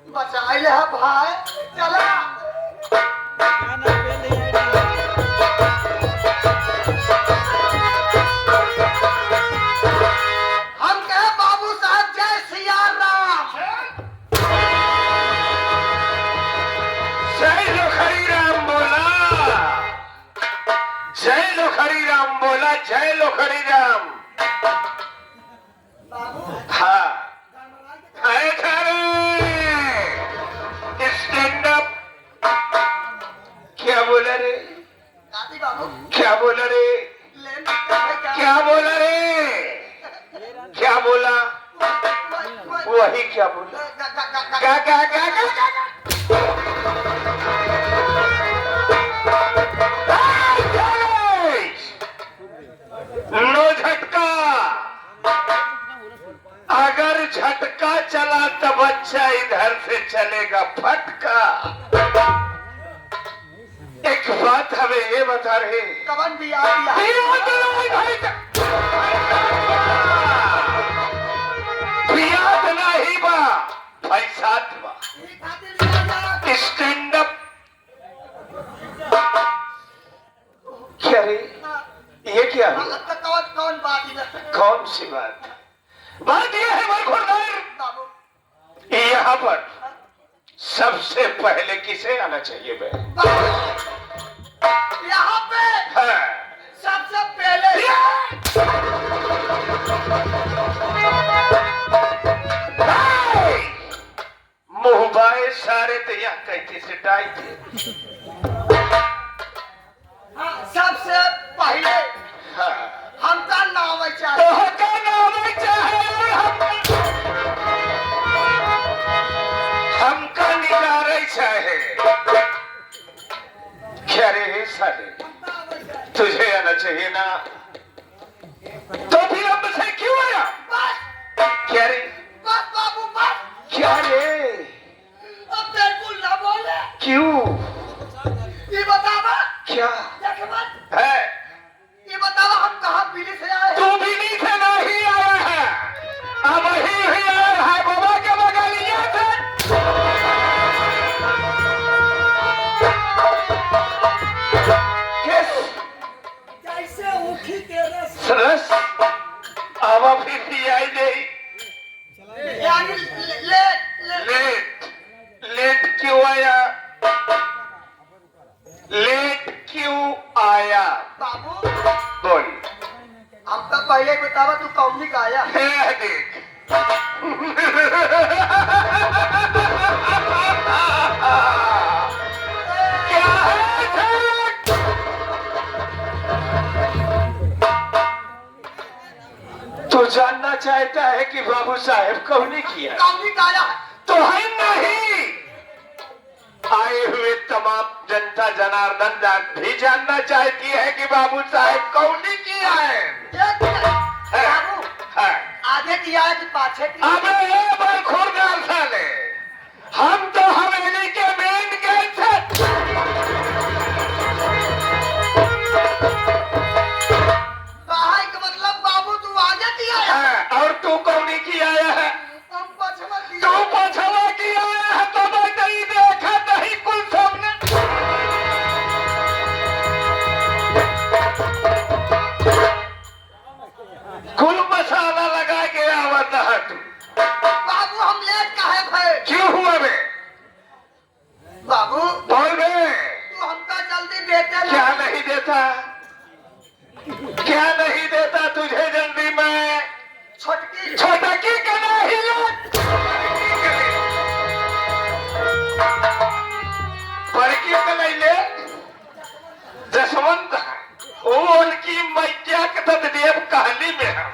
बचाई ले भाई चला हम कहे बाबू साहब जय सिया राम। जय लोखड़ी राम बोला, जय लोखड़ी राम बोला, जय लोखड़ी राम। हाँ स्टैंड अप। क्या बोला रे, क्या बोला रे, क्या बोला रे, क्या बोला, वही क्या बोला, क्या क्या क्या क्या नो झटका। अगर झटका चला तो बच्चा इधर से चलेगा फटका। एक बात हमें ये बता रहे कवन भी बियाद नहीं बा पैसात बा। Stand up. क्या रे, ये क्या है? कौन बात कौन सी बात? बात यह है मरखुरदार, यहाँ पर सबसे पहले किसे आना चाहिए बे? यहाँ पे हाँ। सबसे पहले मुंह बाए सारे तो यहाँ कैसे से टाई थे। हाँ, सबसे पहले हाँ। हमका नाम तो चाहिए। हमका नाम चाहे, हमका निकारे चाहे। क्या रे साले, तुझे आना चाहिए ना, तो फिर अब से क्यों आया? क्या रे, बस बाबू बस, क्या रे, अब बिल्कुल ना बोले। क्यों, ये बतावा क्या है? ये बतावा हम कहाँ बिली से आए तू भी नीचे नहीं आया है, अब ही आया है बाबा के बगलिया से। जैसे उठी तेरे सरस अब फिर भी आई नहीं। यानी लेट, लेट क्यों आया, लेट क्यों आया? बाबू बोल। हम तो पहले बतावा तू कौन का आया। है देख। क्या है देख? तू जानना चाहता है कि बाबू साहेब कौन किया? कौन का आया तो है नहीं, आए हुए तमाम जनता जनार्दन भी जानना चाहती है कि बाबू साहेब कौन किया है। बाबू है। आगे किया है कि पाछे किया? अबे ये बरखुरदार साले, हम तो हवेली के मेन गेट थे। कहा का मतलब बाबू तू आगे किया है? और तू कौन की आया है? हम पछवा तू किया। पछवा की आया है तो मैं नहीं देखा नहीं कुल सामने। कुल मसाला लगा के आवता है तू। बाबू हम लेट काहे भय? क्यों हुआ बे? बाबू बोल बे। तू हमका जल्दी देते क्या नहीं देता, क्या नहीं देता तुझे जल्दी में? छोटकी छोटकी का नहीं बड़की का नहीं ले। जसवंत वो उनकी मैया के तददेव कहानी में है।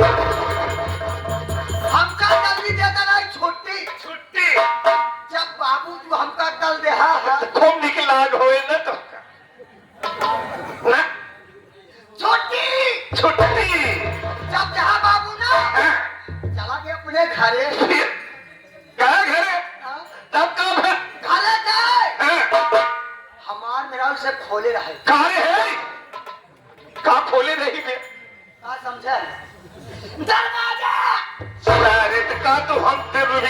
हमका जल्दी देता नहीं छुट्टी। छुट्टी जब बाबू तू हमका कल दे खूब निकला होए न तो ना छुट्टी छुट्टी। जब जहाँ बाबू ना हाँ। चला गया अपने घरे। फिर कहाँ घरे? तब कब है? घरे जाए हाँ। हमार मेरा उसे खोले रहे। कहाँ है? कहाँ खोले नहीं बे? समझे दरवाजा सारे का तो हम तेरे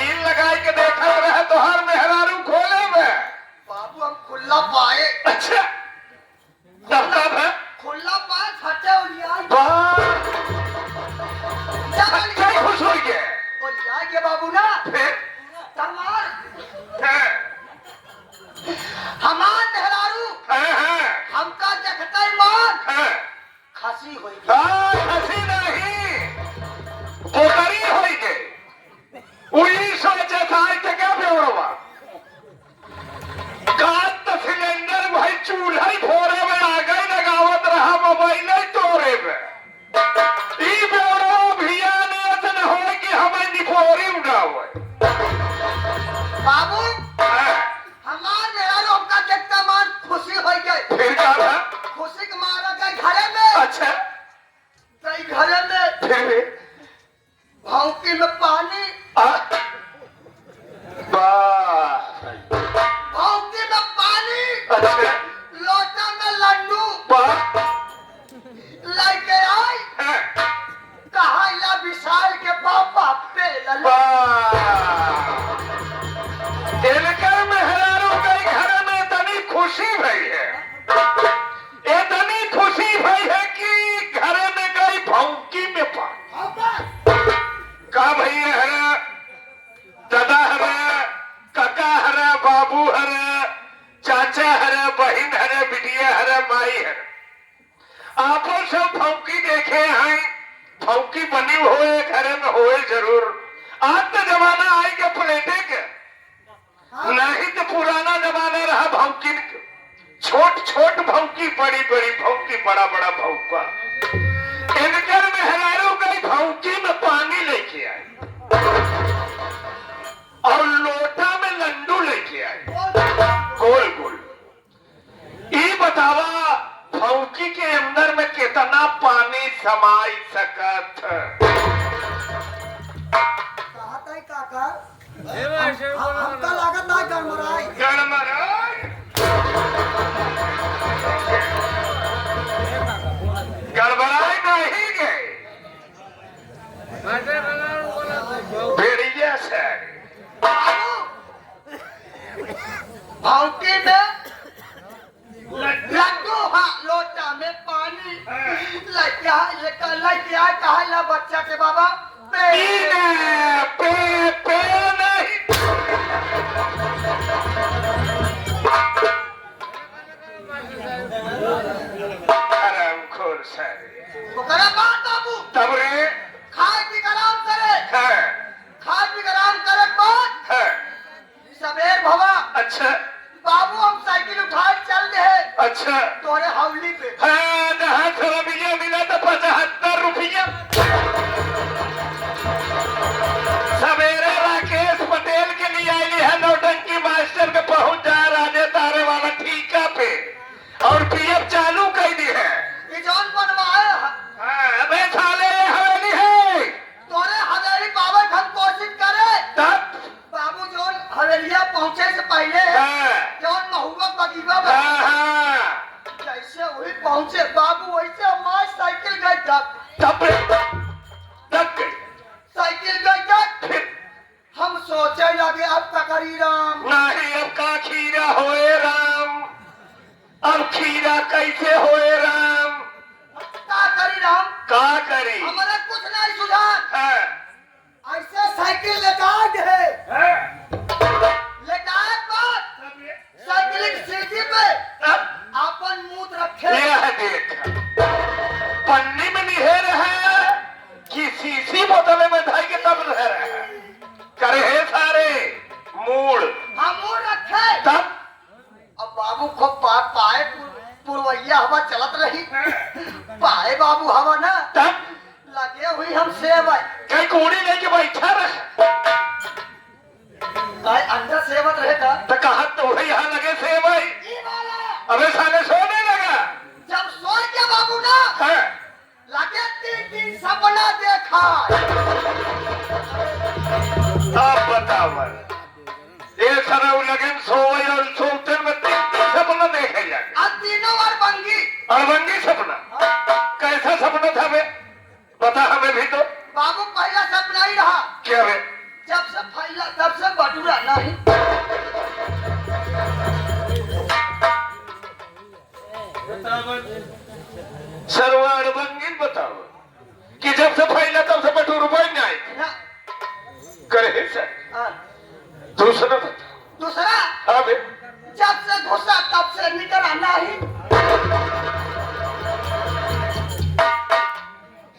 बाबू हाँ, हमार मेरा रोका देखता मान खुशी हो गई। फिर क्या था? खुशी के मारा गए घरे में। अच्छा गई घरे में फिर भी भौंकी में पानी, वाह, भौंकी में पानी, अच्छा लोटा में लड्डू वाह, लेके आई। हाँ, कहा ला विशाल के पापा पे लल्ला। वाह। इनकर मेहरारू गई घर में इतनी खुशी भई है, इतनी खुशी भई है कि घर में गई भौंकी में पानी। का भैया हरा, दादा हरा, काका हरा, बाबू हरा, चाचा हरा, बहन हरा, बिटिया हरा, माई हरा, आपो सब भौंकी देखे हैं। भौंकी बनी हुए घर में होए जरूर। आज तो जमाना आएगा प्लेटे के, नहीं तो पुराना जमाना रहा भौंकी, छोट छोट भौंकी, बड़ी बड़ी भौंकी, बड़ा बड़ा भौंका। इनकर में हजारों गई भौंकी में पानी लेके आई और लोटा में लड्डू लेके आई, गोल गोल। ये बतावा भौंकी के अंदर में कितना पानी समाई सकत। कहता है काका हमका लागत है गड़मड़ाई। गड़बड़ाई, गड़बड़ाई नहीं गए भेड़िया से। भौंकी में लड्डू, हाँ लोटा में पानी लेके आए। कहा ला बच्चा के बाबा पे पे नहीं। हरामखोर सारे। ओकरा बाद बाबू तब रे खाए पी कर आराम करे। है, खाए पी कर आराम करे के बाद है, सबेर भवा अच्छा बाबू हम साइकिल उठाए चल रहे अच्छा, तोरे हवली पे। हाँ, जहाँ थोड़ा रुपया मिला तो 75 रुपया। सवेरे राकेश पटेल के लिए आई है नौटंकी मास्टर के पहुंच जा राजे तारे वाला ठीका पे और पीएफ चालू कर दी है। ये जौन बनवाए अबे साले ये हवेली है, तोरे हवेली बाबा हम कोशिश करे। तब बाबू जौन हवेलिया पहुंचे से पहले जौन महुआ बगीवा में जैसे वही पहुंचे बाबू वैसे हमारे साइकिल गई तब गई। साइकिल गई फिर हम सोचे लगे अब का करी राम। नहीं, अब का खीरा होए राम, अब खीरा कैसे होए राम, का करी राम का करी। हमारे कुछ नहीं सुधार। है, ऐसे साइकिल लेटा दे है, लेटाए बाद साइकिल की सीढ़ी पे अब अपन मुंह रखे। यह देख, पन्नी में निहेर है कि शीशी बोतल में धाई के तब रह रहा है, करे है सारे मूड। हम मुंह रखे तब अब बाबू को पाए पुरवैया हवा चलत रही। पाए बाबू हवा ना तब लगे हुई हम सेव कई कोड़ी लेके बैठा रहा, अंदर सेवत रहेगा। तो कहा तो वही यहाँ लगे से भाई। ई वाला अबे साले सोने लगा जब सो गया बाबू ना है, लगे 3 सपना देखा। अब बताओ ये सरव लगन सोए और सोते में 3 सपना देखे जाके। अब तीनों बार बंगी अड़बंगी सपना, कैसा सपना था बे, बता हमें भी तो। बाबू पहला सपना ही रहा क्या बे, जब से फैला तब से बटूरा नहीं। सरवा अड़बंगी बताओ कि जब से फैला तब से बटू रुपये नहीं आए ना करे सर। हाँ। दूसरा बताओ। दूसरा हाँ बे, जब से घुसा तब से निकल आना ही।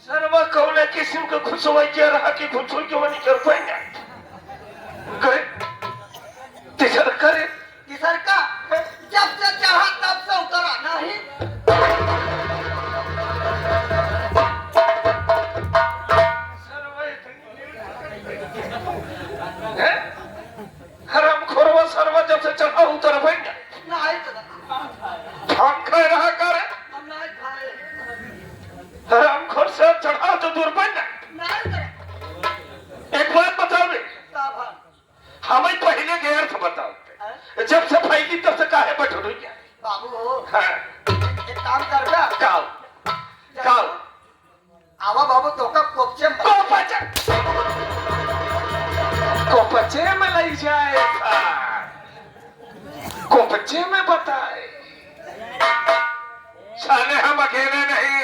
सरवा कौन किस्म का खुशवाई क्या रहा कि खुशवाई क्यों नहीं कर पाएंगे, करे तीसरा करे तीसर का जब से चढ़ा तब से उतर आना ही। हराम हमें पहले के अर्थ बताओ। जब से फैली तब से काहे बटोरी क्या बाबू हाँ एक काम कर बे काओ काओ आवा बाबू तो का कोपचे कोपचे में लग जाए कोपचे में बताए साले हम अकेले नहीं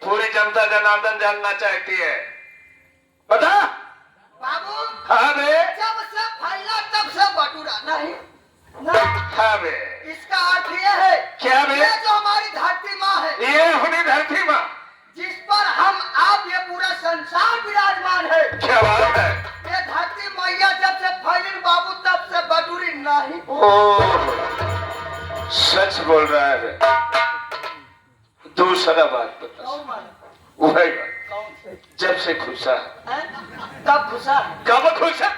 पूरी जनता जनार्दन जानना चाहती है बता बाबू हाँ बे जब से फैला तब से बटूरा नहीं हाँ बे इसका अर्थ ये है क्या बे ये जो हमारी धरती माँ है ये अपनी धरती माँ जिस पर हम आप ये पूरा संसार विराजमान है क्या बात है ये धरती मैया जब से फैली बाबू तब से बटूरी नहीं ओ सच बोल रहा है दूसरा बात बता वही बात जब से खुशा कब खुशा कब खुशा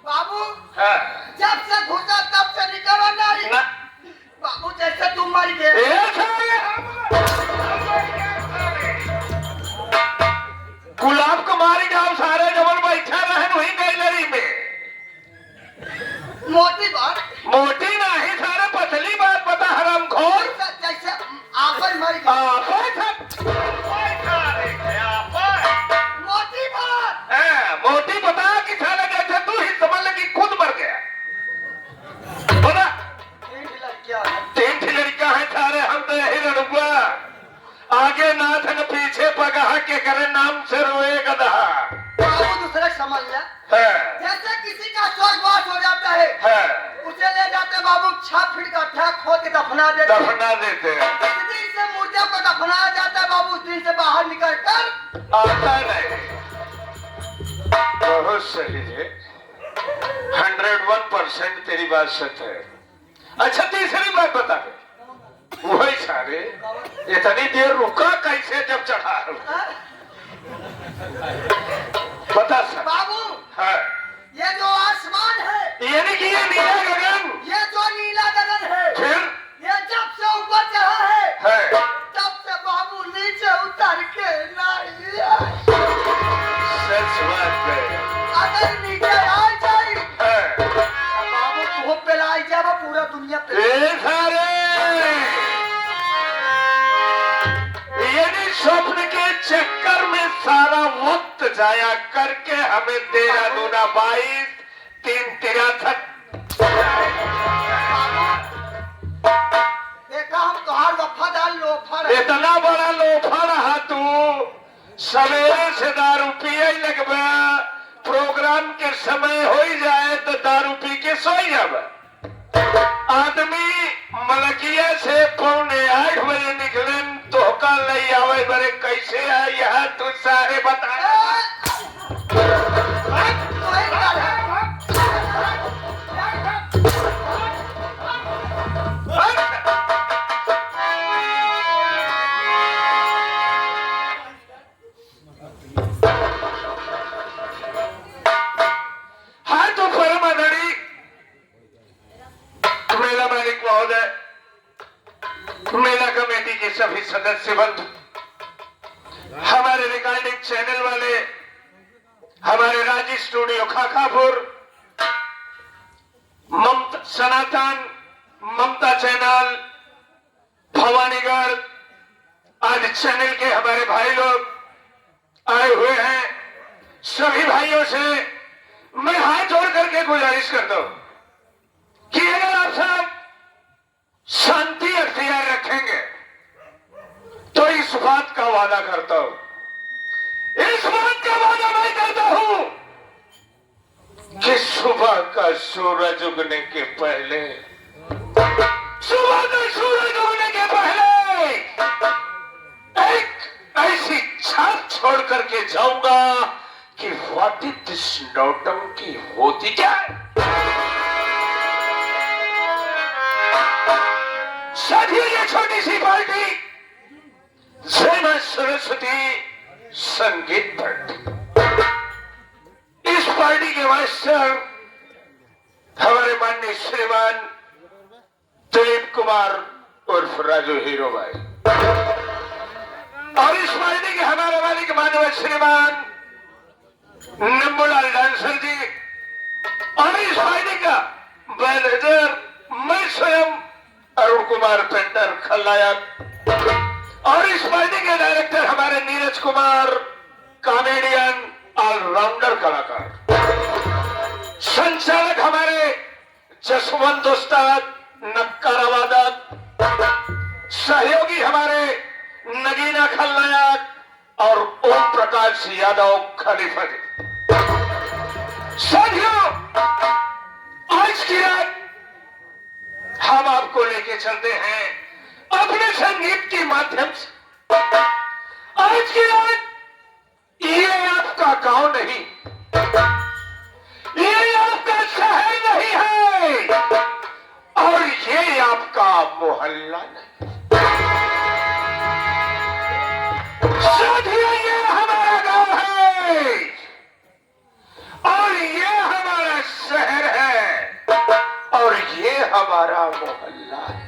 बाबू हाँ जब से घुसा तब से निकलो नहीं ना बाबू जैसे तुम मर गए गुलाब कुमारी गांव सारे जबल बैठा रहन वही गैलरी में मोटी बात मोटी नहीं सारे पतली बात बता हराम खोर जैसे आप ही मर गए मोटी बात मोटी बता कि साला जैसे तू ही समझ लगी खुद मर गया बता तीन थी लड़कियां हैं सारे हम तो यही लड़ुआ आगे नाथ न पीछे पगहा के करे नाम से रोए गधा बाबू दूसरे समझ लिया जैसे किसी का स्वर्गवास हो जाता है उसे ले जाते बाबू 6 फीट का ठेक खोद के दफना देते जिस दिन से मुर्दे को दफनाया जाता है बाबू उस दिन से बाहर निकल कर आता नहीं बहुत सही है 101% तेरी बात सच है अच्छा तीसरी बात बता दे वही सारे इतनी देर रुका कैसे जब चढ़ा बता सर बाबू हाँ ये जो आसमान है यानी कि ये नीला गगन ये जो नीला गगन है फिर ये जब से ऊपर चढ़ा है है तब से बाबू नीचे उतर के नहीं आए। सच बात है अगर नीचे आ जाए है। बाबू तू पेलाई जाए पूरा दुनिया पे ए सारे यानी स्वप्न के चक्कर में सारा वक्त जाया करके हमें 13 दूना 22 3 63 देखा हम तुहार वफादार लोफर है। इतना बड़ा लोफा रहा तू सवेरे से दारू पिए लगबे प्रोग्राम के समय हो ही जाए तो दारू पी के सो जाबे आदमी मलकिया से 7:45 बजे निकले तो का लई आवे बरे कैसे है यह तू सारे बता हाँ तो परम आदरणीय मेला मालिक महोदय मेला कमेटी के सभी सदस्य बंधु हमारे रिकॉर्डिंग चैनल वाले हमारे राजी स्टूडियो खाखापुर ममता सनातन ममता चैनल भवानीगढ़ आज चैनल के हमारे भाई लोग आए हुए हैं सभी भाइयों से मैं हाथ जोड़ करके गुजारिश करता हूं कि अगर आप सब शांति अख्तियार रखेंगे तो इस बात का वादा करता हूं इस बात का वादा मैं करता हूं कि सुबह का सूरज उगने के पहले सुबह का सूरज उगने के पहले एक ऐसी छाप छोड़ करके जाऊंगा कि व्हाट इज दिस नौटंकी होती क्या है साथियों ये छोटी सी पार्टी जैना सरस्वती संगीत पार्टी इस पार्टी के मास्टर हमारे माननीय श्रीमान दिलीप कुमार उर्फ राजू हीरो भाई और इस पार्टी के हमारे मालिक मानव श्रीमान खलनायक और इस पार्टी के डायरेक्टर हमारे नीरज कुमार, कॉमेडियन ऑलराउंडर कलाकार। संचालक हमारे जसवंत उस्ताद, नक्कारा वादक। सहयोगी हमारे नगीना खलनायक और ओम प्रकाश यादव खलीफा जी। साथियों, आज की रात हम आपको लेके चलते हैं अपने संगीत के माध्यम से। आज की रात ये आपका गांव नहीं, ये आपका शहर नहीं है और ये आपका मोहल्ला नहीं। साथियों, ये हमारा गांव है और ये हमारा शहर है और ये हमारा मोहल्ला है।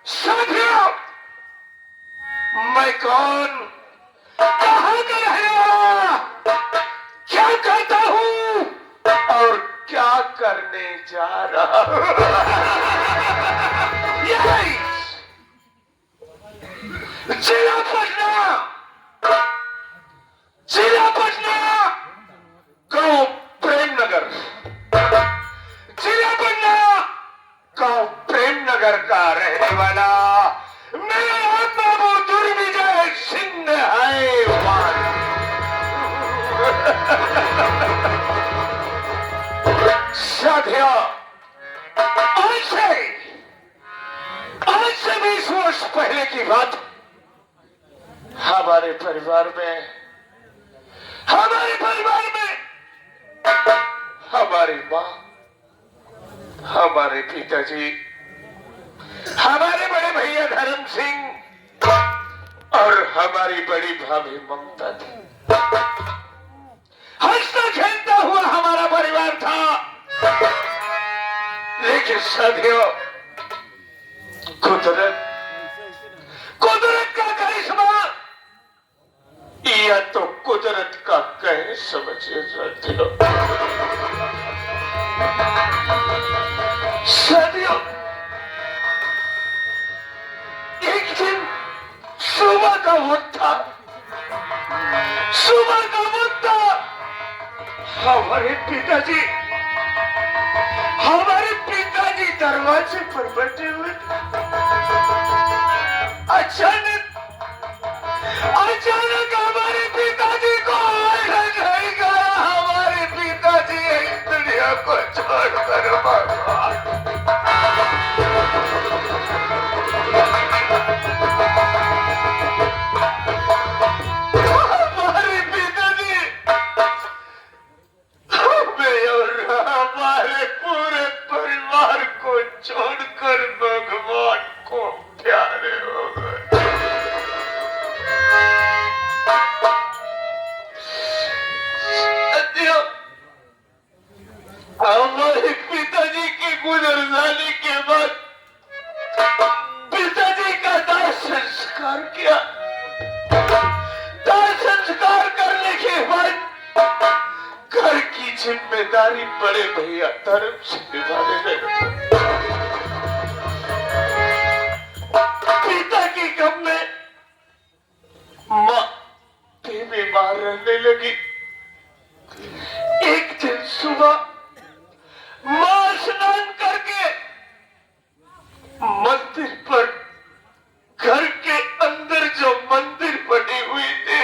साथियों, मैं कौन, कहां का रहने वाला, क्या करता हूं और क्या करने जा रहा हूं। जिला पटना, जिला पटना, गांव प्रेमनगर। जिला पटना, गांव प्रेमनगर का रहने वाला मेरा बाबू दुर्विजय सिंह है। साथियों, आज से 20 वर्ष पहले की बात, हमारे परिवार में हमारी माँ, हमारे पिताजी, हमारे बड़े भैया धर्म सिंह और हमारी बड़ी भाभी ममता थी। हंसता खेलता हुआ हमारा परिवार था। लेकिन साथियों, कुदरत का करिश्मा या तो कुदरत का कहर समझिए साथियों। साथियों, एक दिन सुबह का वक्त था। हमारे पिताजी दरवाजे पर बैठे हुए। अचानक हमारे पिताजी को नहीं गया। हमारे पिताजी इस दुनिया को छोड़कर हमारे पिताजी हमें और हमारे पूरे परिवार को छोड़कर भगवान को प्यारे हो गए। हमारे पिताजी के गुजर जाने के बाद पिताजी का दाह संस्कार किया। दाह संस्कार करने के बाद घर की जिम्मेदारी बड़े भैया धर्म से निभाने लगे। पिता के गम में माँ भी बीमार रहने लगी। एक दिन सुबह मां स्नान करके मंदिर पर, घर के अंदर जो मंदिर बनी हुई थी,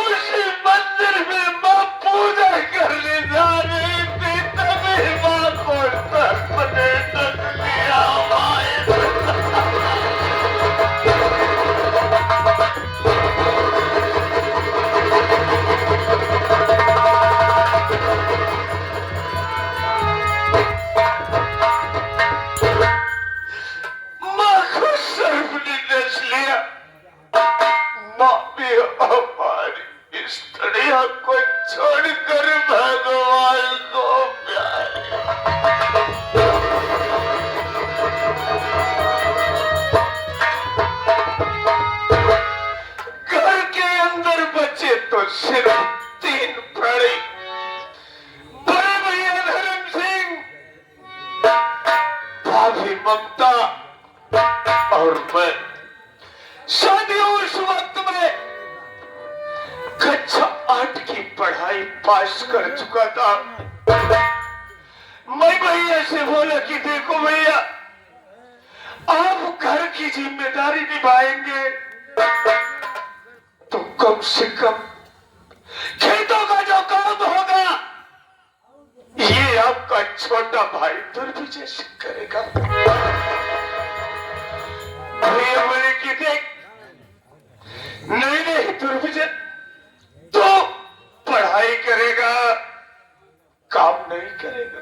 उसी मंदिर में मां पूजा करने जा रही थी। तभी मां को सपने तक लिया। ममता और मैं शादियों उस वक्त में कक्षा 8 की पढ़ाई पास कर चुका था। मैं भैया से बोला कि देखो भैया, आप घर की जिम्मेदारी निभाएंगे तो कम से कम खेतों का जो काम होगा ये आपका छोटा भाई दुर्विजय से करेगा। भैया बोले कि देख, नहीं दुर्विजय तो पढ़ाई करेगा, काम नहीं करेगा।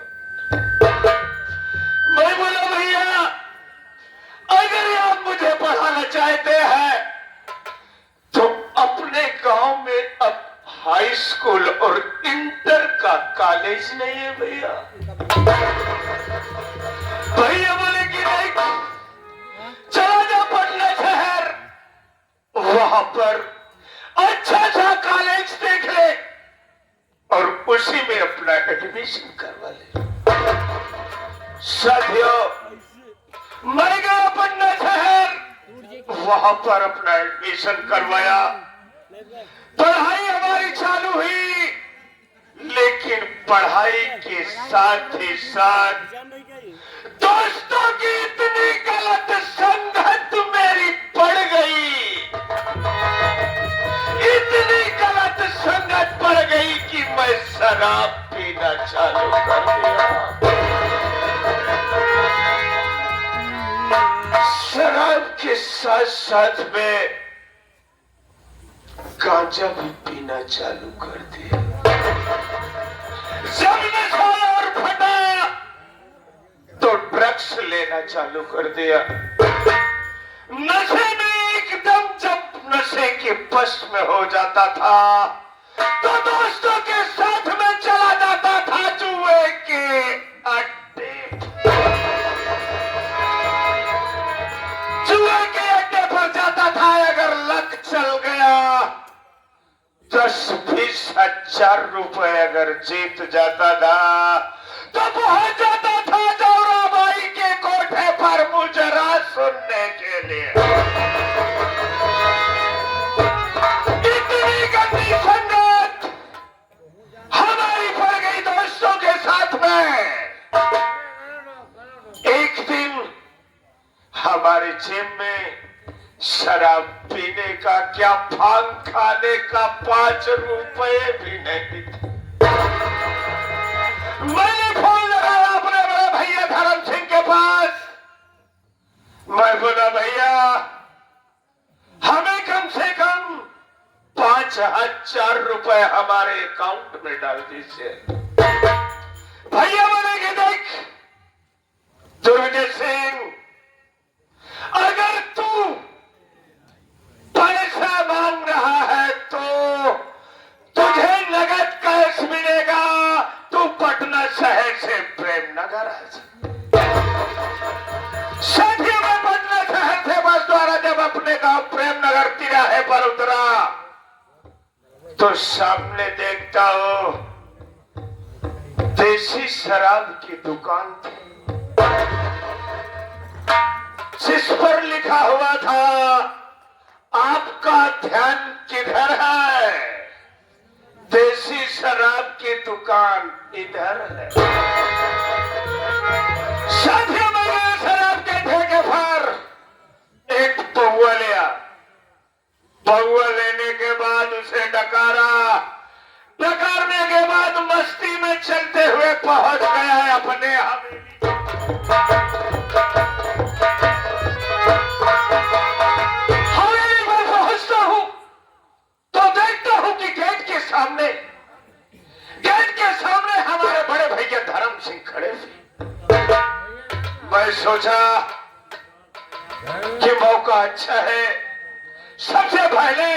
मैं बोला भैया, अगर आप मुझे पढ़ाना चाहते हैं तो अपने गांव में अब हाई स्कूल और इंटर का कॉलेज नहीं है भैया। भैया बोले कि नहीं, चला जा पटना शहर, वहां पर अच्छा सा कॉलेज देख ले और उसी में अपना एडमिशन करवा ले। साथियों, मैं गया पटना शहर, वहां पर अपना एडमिशन करवाया। पढ़ाई हमारी चालू हुई, लेकिन पढ़ाई के साथ ही साथ दोस्तों की इतनी गलत संगत मेरी पड़ गई, इतनी गलत संगत पड़ गई कि मैं शराब पीना चालू कर दिया। शराब के साथ साथ में गांजा भी पीना चालू कर दिया। जब नशा और फटा तो ड्रग्स लेना चालू कर दिया। नशे में एकदम जब नशे के बस में हो जाता था तो दोस्तों के साथ में चला जाता था जुए के अड्डे। जुए के अड्डे पर जाता था, अगर लक चल गया 10-20 हजार रुपए अगर जीत जाता था तो पहुंच जाता था जोराबाई के कोठे पर मुजरा सुनने के लिए। इतनी गंदी संगत हमारी पड़ गई दोस्तों के साथ में। एक दिन हमारे जेब में शराब पीने का क्या, भांग खाने का 5 रुपए भी नहीं थे। मैंने फोन लगाया अपने बड़े भैया धर्म सिंह के पास। मैं बोला भैया, हमें कम से कम 5,000 रुपए हमारे अकाउंट में डाल दीजिए। भैया बोले कि देख दुर्विजय सिंह, अगर तू पैसा मांग रहा है तो तुझे नगद कैश मिलेगा। तू पटना शहर से प्रेमनगर आ जा। साथियों, में पटना शहर से बस द्वारा जब अपने गांव प्रेमनगर तिराहे पर उतरा तो सामने देखता हूं देसी शराब की दुकान थी, जिस पर लिखा हुआ था आपका ध्यान किधर है, देसी शराब की दुकान इधर है। साथियों, मैंने शराब के ठेके पर एक पौवा लिया। पौवा लेने के बाद उसे डकारा। डकारने के बाद मस्ती में चलते हुए पहुंच गया है अपने हवेली। सामने हमारे बड़े भैया धर्म सिंह खड़े थे। मैं सोचा कि मौका अच्छा है, सबसे पहले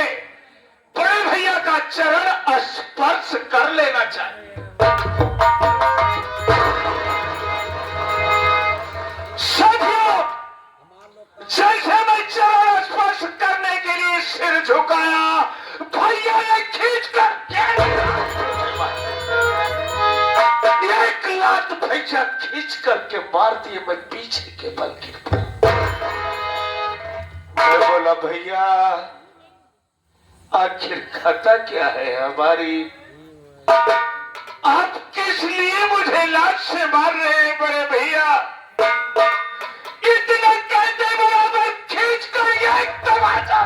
बड़े भैया का चरण स्पर्श कर लेना चाहिए। साथियों, जैसे मैं चरण स्पर्श करने के लिए सिर झुकाया, भैया ने खींच कर 1 हाथ भैया खींच करके मार दिए, मैं पीछे के बल गिर पड़ा। मैं बोला भैया आखिर खाता क्या है हमारी, आप किस लिए मुझे लाश से मार रहे हैं बड़े भैया? इतना कहते बराबर खींच कर एक तमाचा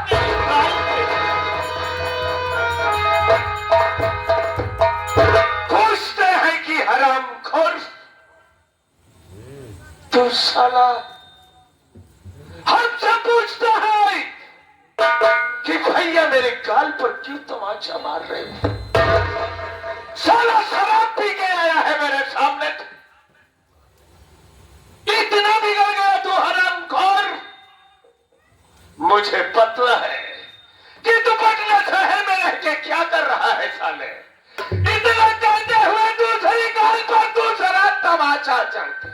पूछते हैं कि हरामखोर तू साला हमसे पूछता है कि भैया मेरे गाल पर क्यों तमाचा मार रहे हो? साला शराब पी के आया है मेरे सामने, इतना बिगड़ गया तू हरामखोर। मुझे पता है कि तू पटना शहर में रह के क्या कर रहा है साले। इतना कहते हुए दूसरी गाल पर दूसरा तमाचा चलता।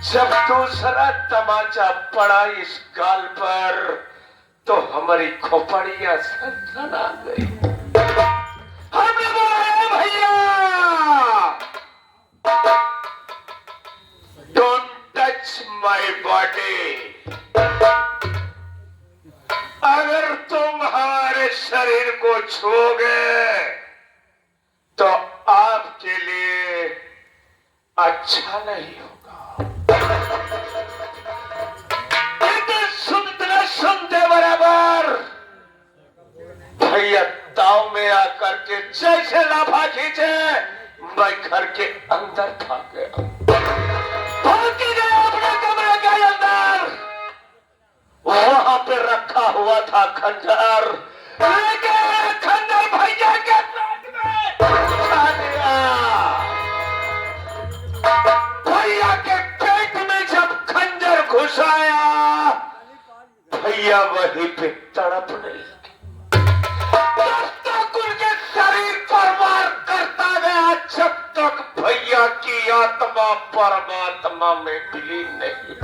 जब दूसरा तमाचा पड़ा इस गाल पर तो हमारी खोपड़ियां सनसना गई। हमने बोला भैया डोंट टच माय बॉडी, अगर तुम हमारे शरीर को छूओगे तो आपके लिए अच्छा नहीं होगा। सुनते बराबर भैया ताव में आकर के जैसे लाफा खींचे मैं घर के अंदर भाग गया। अपने कमरे के अंदर, वहां पे रखा हुआ था खंजर, लेकिन खंजर भैया के पेट में उठा दिया। भैया के पेट में जब खंजर घुसाया भैया वहीं पे तड़पने लगे। तब तक उनके शरीर पर वार करता गया जब तक भैया की आत्मा परमात्मा में विलीन नहीं।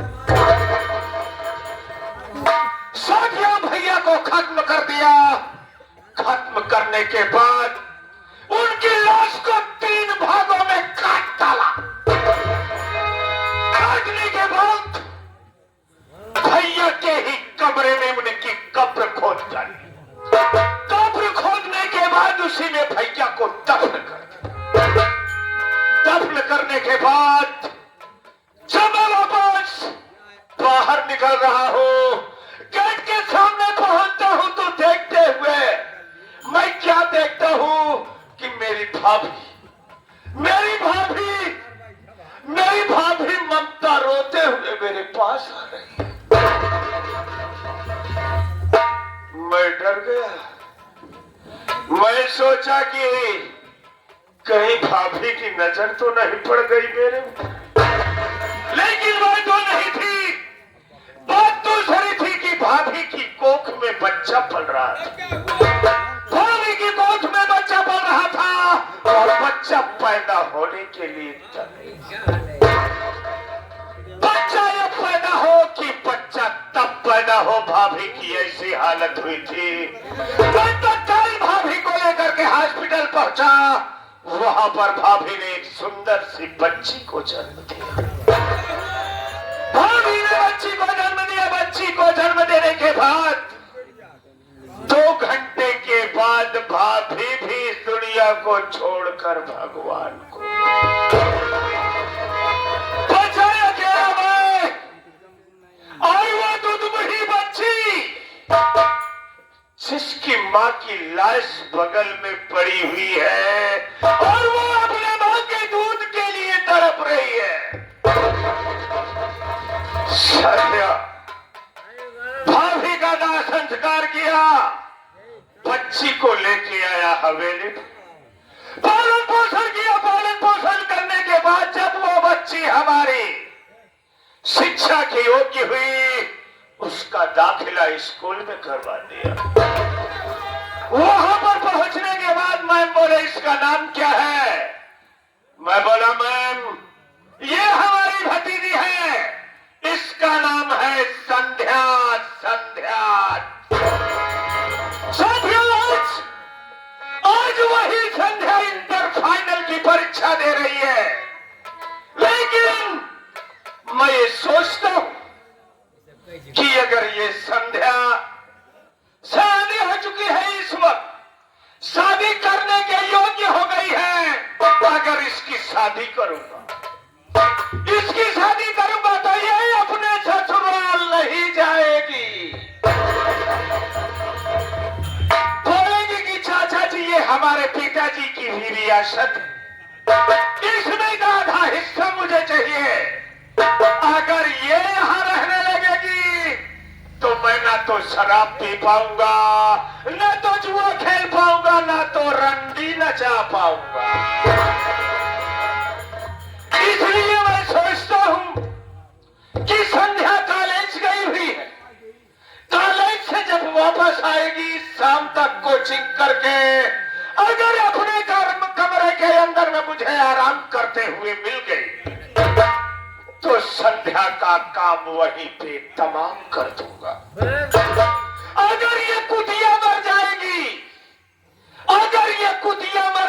साथियों भैया को खत्म कर दिया। खत्म करने के बाद उनकी लाश को 3 भागों में काट डाला। काटने के बाद भैया के ही कमरे में उनकी कब्र खोद डाली। कब्र खोदने के बाद उसी में भैया को दफन कर दिया। दफन करने के बाद जब मैं वापस बाहर निकल रहा हूं, गेट के सामने पहुंचता हूं तो देखते हुए मैं क्या देखता हूं कि मेरी भाभी ममता रोते हुए मेरे पास आ रही है। मैं डर गया। मैं सोचा कि कहीं भाभी की नजर तो नहीं पड़ गई मेरे ऊपर, लेकिन वो तो नहीं थी। बात दूसरी थी कि भाभी की कोख में बच्चा पल रहा था। भाभी की कोख में बच्चा पल रहा था और बच्चा पैदा होने के लिए बच्चा ये पैदा हो कि बच्चा तब पैदा हो, भाभी की ऐसी हालत हुई थी। मैं तत्काल भाभी को लेकर के हॉस्पिटल पहुंचा। वहां पर भाभी ने एक सुंदर सी बच्ची को जन्म दिया। भाभी ने बच्ची को जन्म दिया। बच्ची को जन्म देने के बाद 2 घंटे के बाद भाभी भी इस दुनिया को छोड़कर भगवान को बचाया गया। मैं और वो दूधबही बच्ची जिसकी माँ की लाश बगल में पड़ी हुई है और वो अपने माँ के दूध के लिए तड़प रही है। सत्या भाभी का दाह संस्कार किया, बच्ची को लेके आया हवेली, पालन पोषण किया। पालन पोषण करने के बाद जब वो बच्ची हमारी शिक्षा की योग्य हुई, उसका दाखिला स्कूल में करवा दिया। वहां पर पहुंचने के बाद मैम बोले इसका नाम क्या है? मैं बोला मैम ये हमारी भतीजी है, इसका नाम है संध्या। संध्या साथियों आज वो वही संध्या इंटर फाइनल की परीक्षा दे रही है। लेकिन मैं ये सोचता हूं कि अगर ये संध्या शादी हो चुकी है, इस वक्त शादी करने के योग्य हो गई है, अगर इसकी शादी करूंगा तो ये अपने ससुराल नहीं जाएगी। बोलेंगे कि चाचा जी ये हमारे पिताजी की भी रियासत है, इसमें का आधा हिस्सा मुझे चाहिए। अगर ये यहाँ रहने लगेगी तो मैं ना तो शराब पी पाऊंगा, ना तो जुआ खेल पाऊंगा, ना तो रंडी नचा पाऊंगा। इसलिए मैं सोचता हूं कि संध्या कॉलेज गई हुई है, कॉलेज से जब वापस आएगी शाम तक कोचिंग करके, अगर अपने कमरे के अंदर में मुझे आराम करते हुए मिल गई तो संध्या का काम वहीं पे तमाम कर दूंगा। अगर ये कुतिया मर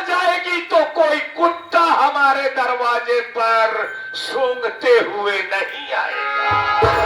जाएगी तो कोई कुत्ता हमारे दरवाजे पर सूंघते हुए नहीं आएगा।